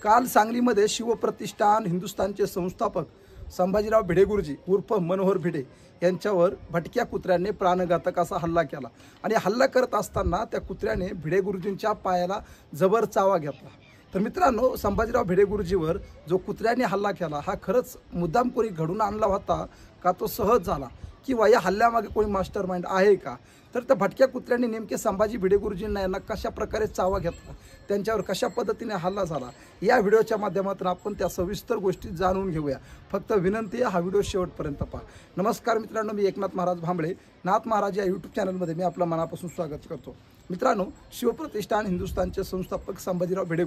काल सांगलीमध्ये शिवप्रतिष्ठान हिंदुस्थानचे संस्थापक संभाजीराव भिडे गुरुजी उर्फ मनोहर भिडे यांच्यावर भटक्या कुत्र्याने प्राणघातक असा हल्ला केला आणि हल्ला करत असताना त्या कुत्र्याने भिडे गुरुजींच्या पायाला जबर चावा घेतला। तर मित्रांनो, संभाजीराव भिडे गुरुजीवर जो कुत्र्याने हल्ला केला हा खरंच मुद्दाम कोणी घडून आणला होता का तो सहज झाला किंवा या हल्ल्यामागे कोणी मास्टर माइंड आहे का? तर त्या भटक्या कुत्र्याने नेमके संभाजी भिडे गुरुजींना यांना कशा प्रकारे चावा घेतला, त्यांच्यावर कशा पद्धतीने हल्ला झाला, या व्हिडिओच्या माध्यमातून आपण त्या सविस्तर गोष्टी जाणून घेऊया। फक्त विनंती आहे, हा व्हिडिओ शेवटपर्यंत पहा। नमस्कार मित्रांनो, मी एकनाथ महाराज भांबळे, नाथ महाराज या यूट्यूब चॅनलमध्ये मी आपलं मनापासून स्वागत करतो। मित्रांनो, शिवप्रतिष्ठान हिंदुस्थानचे संस्थापक संभाजीराव भिडे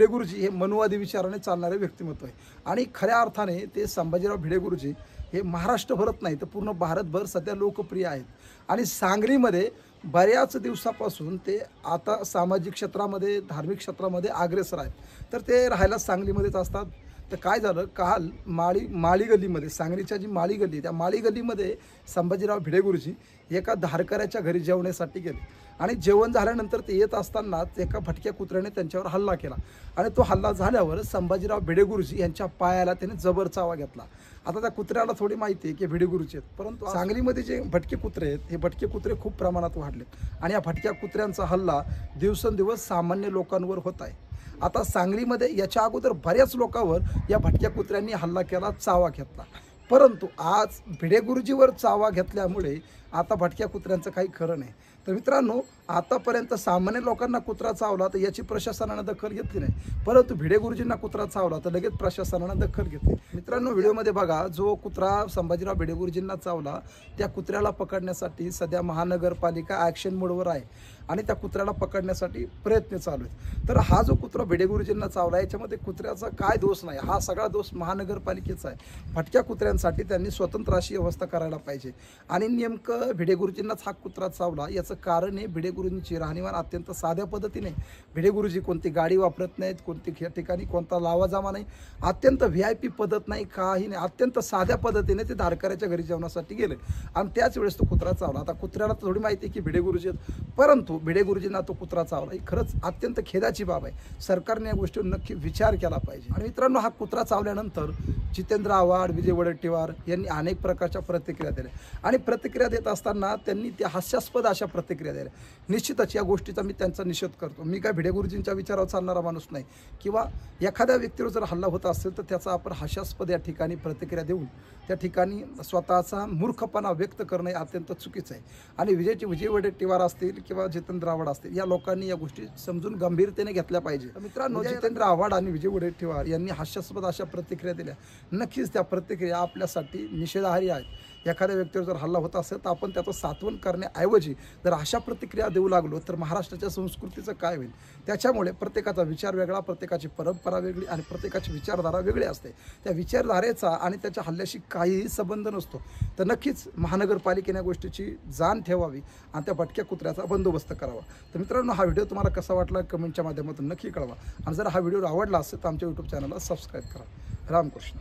गुरुजी हे मनुवादी विचाराने चालणारे व्यक्तिमत्व आहे आणि खऱ्या अर्थाने ते संभाजीराव भिडे गुरुजी हे महाराष्ट्रभरत नाही तर पूर्ण भारतभर सध्या लोकप्रिय आहेत आणि सांगलीमध्ये बऱ्याच दिवसापासून ते आता सामाजिक क्षेत्रामध्ये, धार्मिक क्षेत्रामध्ये अग्रेसर आहेत। तर ते राहायला सांगलीमध्येच असतात। तर काय झालं, काल माळी गल्लीमध्ये, सांगलीच्या जी माळी गल्ली, त्या माळी गल्लीमध्ये संभाजीराव भिडे गुरुजी एका धारकऱ्याच्या घरी जेवण्यासाठी गेले आणि जेवण झाल्यानंतर ते येत असतानाच एका भटक्या कुत्र्याने त्यांच्यावर हल्ला केला आणि तो हल्ला झाल्यावर संभाजीराव भिडे गुरुजी यांच्या पायाला त्याने जबर चावा घेतला। आता त्या कुत्र्याला थोडी माहिती आहे की भिडे गुरुजी आहेत, परंतु सांगलीमध्ये जे भटके कुत्रे आहेत हे भटके कुत्रे खूप प्रमाणात वाढलेत आणि या भटक्या कुत्र्यांचा हल्ला दिवसेंदिवस सामान्य लोकांवर होत आहे। आता सांगलीमध्ये याच्या अगोदर बऱ्याच लोकांवर या भटक्या कुत्र्यांनी हल्ला केला, चावा घेतला, परंतु आज भिडे गुरुजीवर चावा घेतल्यामुळे आता भटक्या कुत्र्यांचं काही खरं नाही। तर मित्रांनो, आतापर्यंत सामान्य लोकांना कुत्रा चावला तर याची प्रशासनाने दखल घेतली नाही, परंतु भिडे गुरुजींना कुत्रा चावला तर लगेच प्रशासनाने दखल घेतली। मित्रांनो, व्हिडिओमध्ये बघा, जो कुत्रा संभाजीराव भिडे गुरुजींना चावला त्या कुत्र्याला पकडण्यासाठी सध्या महानगरपालिका ॲक्शन मोडवर आहे आणि त्या कुत्र्याला पकडण्यासाठी प्रयत्न चालू आहेत। तर हा जो कुत्रा भिडे गुरुजींना चावला याच्यामध्ये कुत्र्याचा काय दोष नाही, हा सगळा दोष महानगरपालिकेचा आहे। भटक्या कुत्र्यांसाठी त्यांनी स्वतंत्र अशी व्यवस्था करायला पाहिजे आणि नेमकं भिडे गुरुजींनाच हा कुत्रा चावला याचं कारण आहे भिडे गुरुजींची राहणीमान अत्यंत साध्या पद्धतीने। भिडे गुरुजी कोणती गाडी वापरत नाहीत, कोणती ठिकाणी कोणता लावाजामा नाही, अत्यंत VIP पद्धत नाही, काही नाही, अत्यंत साध्या पद्धतीने ते धारकऱ्याच्या घरी जेवणासाठी गेले आणि त्याच वेळेस तो कुत्रा चावला। आता कुत्र्याला थोडी माहिती आहे की भिडे गुरुजी आहेत, परंतु भिडे गुरुजींना तो कुत्रा चावला ही खरंच अत्यंत खेदाची बाब आहे। सरकारने या गोष्टीवर नक्की विचार केला पाहिजे। आणि मित्रांनो, हा कुत्रा चावल्यानंतर जितेंद्र आव्हाड, विजय वडेट्टीवार यांनी अनेक प्रकारच्या प्रतिक्रिया दिल्या आणि प्रतिक्रिया देत असताना त्यांनी त्या हास्यास्पद अशा प्रतिक्रिया दिल्या। निश्चितच या गोष्टीचा मी त्यांचा निषेध करतो। मी काय भिडे गुरुजींच्या विचारावर चालणारा माणूस नाही किंवा एखाद्या व्यक्तीवर जर हल्ला होत असेल तर त्याचा आपण हास्यास्पद या ठिकाणी प्रतिक्रिया देऊन त्या ठिकाणी स्वतःचा मूर्खपणा व्यक्त करणे अत्यंत चुकीचं आहे आणि विजय वडेट्टीवार असतील किंवा जितेंद्र आव्हाड असतील या लोकांनी या गोष्टी समजून गंभीरतेने घेतल्या पाहिजे। मित्रांनो, जितेंद्र आव्हाड आणि विजय वडेट्टीवार यांनी हास्यास्पद अशा प्रतिक्रिया दिल्या, नक्कीच त्या प्रतिक्रिया आपल्यासाठी निषेधार्ह आहेत। एखाद्या व्यक्तीवर जर हल्ला होत असेल तर आपण त्याचं सात्वन करण्याऐवजी जर अशा प्रतिक्रिया देऊ लागलो तर महाराष्ट्राच्या संस्कृतीचं काय होईल? त्याच्यामुळे प्रत्येकाचा विचार वेगळा, प्रत्येकाची परंपरा वेगळी आणि प्रत्येकाची विचारधारा वेगळी असते। त्या विचारधारेचा आणि त्याच्या हल्ल्याशी काहीही संबंध नसतो। तर नक्कीच महानगरपालिकेने या गोष्टीची जाण ठेवावी आणि त्या भटक्या कुत्र्याचा बंदोबस्त करावा। तर मित्रांनो, हा व्हिडिओ तुम्हाला कसा वाटला कमेंटच्या माध्यमातून नक्की कळवा आणि जर हा व्हिडिओ आवडला असेल तर आमच्या यूट्यूब चॅनलला सबस्क्राईब करा। रामकृष्ण।